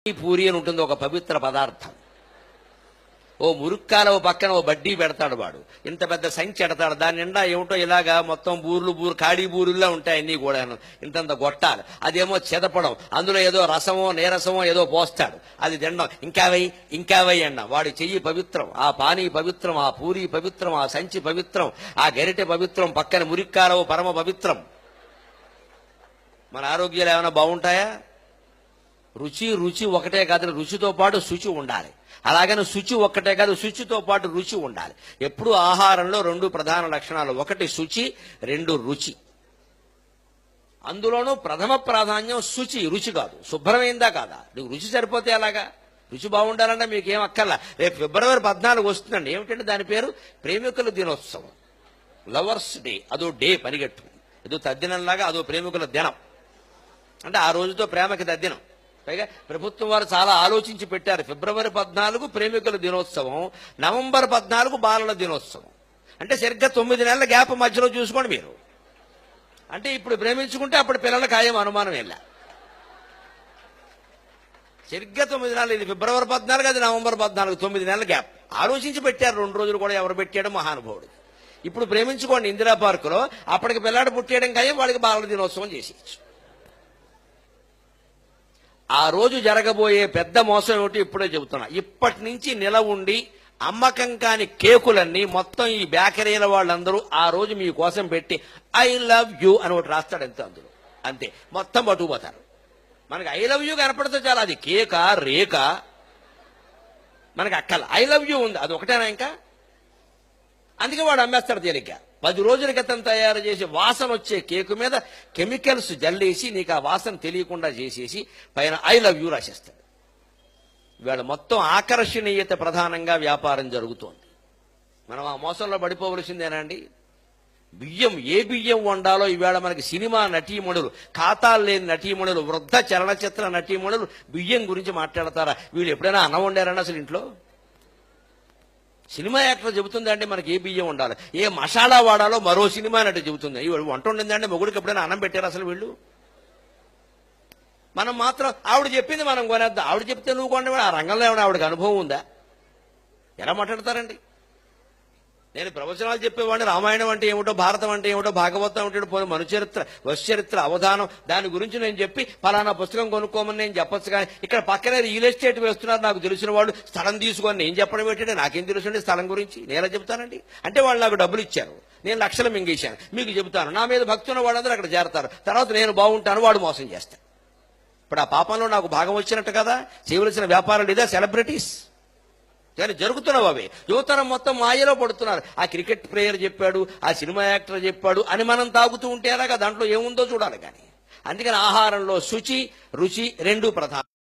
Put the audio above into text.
పూరి అని ఉంటుంది, ఒక పవిత్ర పదార్థం. ఓ మురుక్కాలవ పక్కన ఓ బడ్డీ పెడతాడు వాడు, ఇంత పెద్ద సంచి ఎడతాడు, దాని నిండా ఏమిటో ఇలాగా మొత్తం బూర్లు ఖాళీ బూరుల్లో ఉంటాయి అన్నీ కూడాను, ఇంతంత గొట్టాలు. అదేమో చెదపడం, అందులో ఏదో రసమో నీరసమో ఏదో పోస్తాడు, అది తినడం. ఇంకా వై అన్న వాడి చెయ్యి పవిత్రం, ఆ పానీ పవిత్రం, ఆ పూరి పవిత్రం, ఆ సంచి పవిత్రం, ఆ గరిటె పవిత్రం, పక్కన మురిక్కాలవ పరమ పవిత్రం. మన ఆరోగ్యాలు ఏమైనా బాగుంటాయా? రుచి ఒకటే కాదు, రుచితో పాటు శుచి ఉండాలి. అలాగని శుచి ఒక్కటే కాదు, శుచితో పాటు రుచి ఉండాలి. ఎప్పుడు ఆహారంలో రెండు ప్రధాన లక్షణాలు, ఒకటి శుచి, రెండు రుచి. అందులోనూ ప్రథమ ప్రాధాన్యం శుచి, రుచి కాదు. శుభ్రమైందా కాదా, నీకు రుచి సరిపోతే అలాగా. రుచి బాగుండాలంటే మీకేం అక్కర్లా. రేపు ఫిబ్రవరి 14 వస్తుందండి, ఏమిటంటే దాని పేరు ప్రేమికుల దినోత్సవం, లవర్స్ డే. అదో డే పనిగట్టు, ఏదో తద్దినంలాగా అదో ప్రేమికుల దినం. అంటే ఆ రోజుతో ప్రేమకి తద్దినం. పైగా ప్రభుత్వం వారు చాలా ఆలోచించి పెట్టారు. ఫిబ్రవరి 14 ప్రేమికుల దినోత్సవం, నవంబర్ 14 బాలల దినోత్సవం. అంటే సరిగ్గా 9 నెలల గ్యాప్ మధ్యలో చూసుకోండి మీరు. అంటే ఇప్పుడు ప్రేమించుకుంటే అప్పుడు పిల్లల ఖాయం, అనుమానం వెళ్ళా. సరిగ్గా 9 నెలలు, ఇది ఫిబ్రవరి 14, అది నవంబర్ 14, 9 నెలల గ్యాప్ ఆలోచించి పెట్టారు. 2 రోజులు కూడా ఎవరు పెట్టాడు, మహానుభావుడు. ఇప్పుడు ప్రేమించుకోండి ఇందిరా పార్కులో, అప్పటికి పిల్లాడు పుట్టేయడం ఖాయం, వాడికి బాలల దినోత్సవం చేసేయచ్చు. ఆ రోజు జరగబోయే పెద్ద మోసం ఏమిటి ఇప్పుడే చెబుతున్నా. ఇప్పటి నుంచి నిల ఉండి అమ్మకం కాని కేకులన్నీ మొత్తం ఈ బేకరీల వాళ్ళందరూ ఆ రోజు మీకోసం పెట్టి ఐ లవ్ యూ అని ఒకటి రాస్తాడు, అంతే. అందులో అంతే, మొత్తం పట్టుకుపోతారు. మనకి ఐ లవ్ యూ కనపడితే చాలా, అది కేక రేక మనకి అక్కల. ఐ లవ్ యూ ఉంది, అది ఒకటేనా ఇంకా? అందుకే వాడు అమ్మేస్తాడు తేలిగ్గా. 10 రోజుల క్రితం తయారు చేసి వాసన వచ్చే కేకు మీద కెమికల్స్ జల్లేసి నీకు ఆ వాసన తెలియకుండా చేసేసి పైన ఐ లవ్ యూ రాసేస్తాడు. ఇవాళ మొత్తం ఆకర్షణీయత ప్రధానంగా వ్యాపారం జరుగుతోంది. మనం ఆ మోసంలో పడిపోవలసిందేనండి. బియ్యం, ఏ బియ్యం వండాలో ఇవాళ మనకి సినిమా నటీమణులు, ఖాతాలు లేని నటీమణులు, వృద్ధ చలనచిత్ర నటీమణులు బియ్యం గురించి మాట్లాడతారా? వీళ్ళు ఎప్పుడైనా అన్నం వండారని అసలు ఇంట్లో? సినిమా యాక్టర్ చెబుతుందంటే మనకి ఏ బియ్యం ఉండాలి, ఏ మసాలా వాడాలో మరో సినిమా నటి చెబుతుంది. ఇవాళ వంట ఉండిందంటే మొగుడికి ఎప్పుడైనా అన్నం పెట్టారు అసలు వీళ్ళు? మనం మాత్రం ఆవిడ చెప్పింది మనం కొనేద్దాం. ఆవిడ చెప్తే నువ్వు కొనేవాడు, ఆ రంగంలో ఏమైనా ఆవిడకి అనుభవం ఉందా? ఎలా మాట్లాడతారండి? నేను ప్రవచనాలు చెప్పేవాడిని, రామాయణం అంటే ఏమిటో, భారతం అంటే ఏమిటో, భాగవతం అంటే పోయి మనుచరిత్ర, వశ్చరిత్ర, అవధానం, దాని గురించి నేను చెప్పి ఫలానా పుస్తకం కొనుక్కోమని నేను చెప్పొచ్చు. కానీ ఇక్కడ పక్కనే రియల్ ఎస్టేట్ వేస్తున్నారు నాకు తెలిసిన వాళ్ళు, స్థలం తీసుకొని నేను చెప్పడం ఏంటంటే నాకేం తెలుసండి స్థలం గురించి? నేనే చెప్తానండి. అంటే వాళ్ళు నాకు డబ్బులు ఇచ్చారు, నేను లక్షలు మింగేశాను, మీకు చెబుతాను. నా మీద భక్తి ఉన్న వాళ్ళందరూ అక్కడ చేరతారు, తర్వాత నేను బాగుంటాను, వాడు మోసం చేస్తాను. ఇప్పుడు ఆ పాపంలో నాకు భాగం వచ్చినట్టు కదా. చేయవలసిన వ్యాపారాలు ఇదే, సెలబ్రిటీస్. కానీ జరుగుతున్నావు అవి. యువతరం మొత్తం మాయలో పడుతున్నారు. ఆ క్రికెట్ ప్లేయర్ చెప్పాడు, ఆ సినిమా యాక్టర్ చెప్పాడు అని మనం తాగుతూ ఉంటే అలాగా, దాంట్లో ఏముందో చూడాలి. కానీ అందుకని ఆహారంలో శుచి, రుచి రెండు ప్రధానం.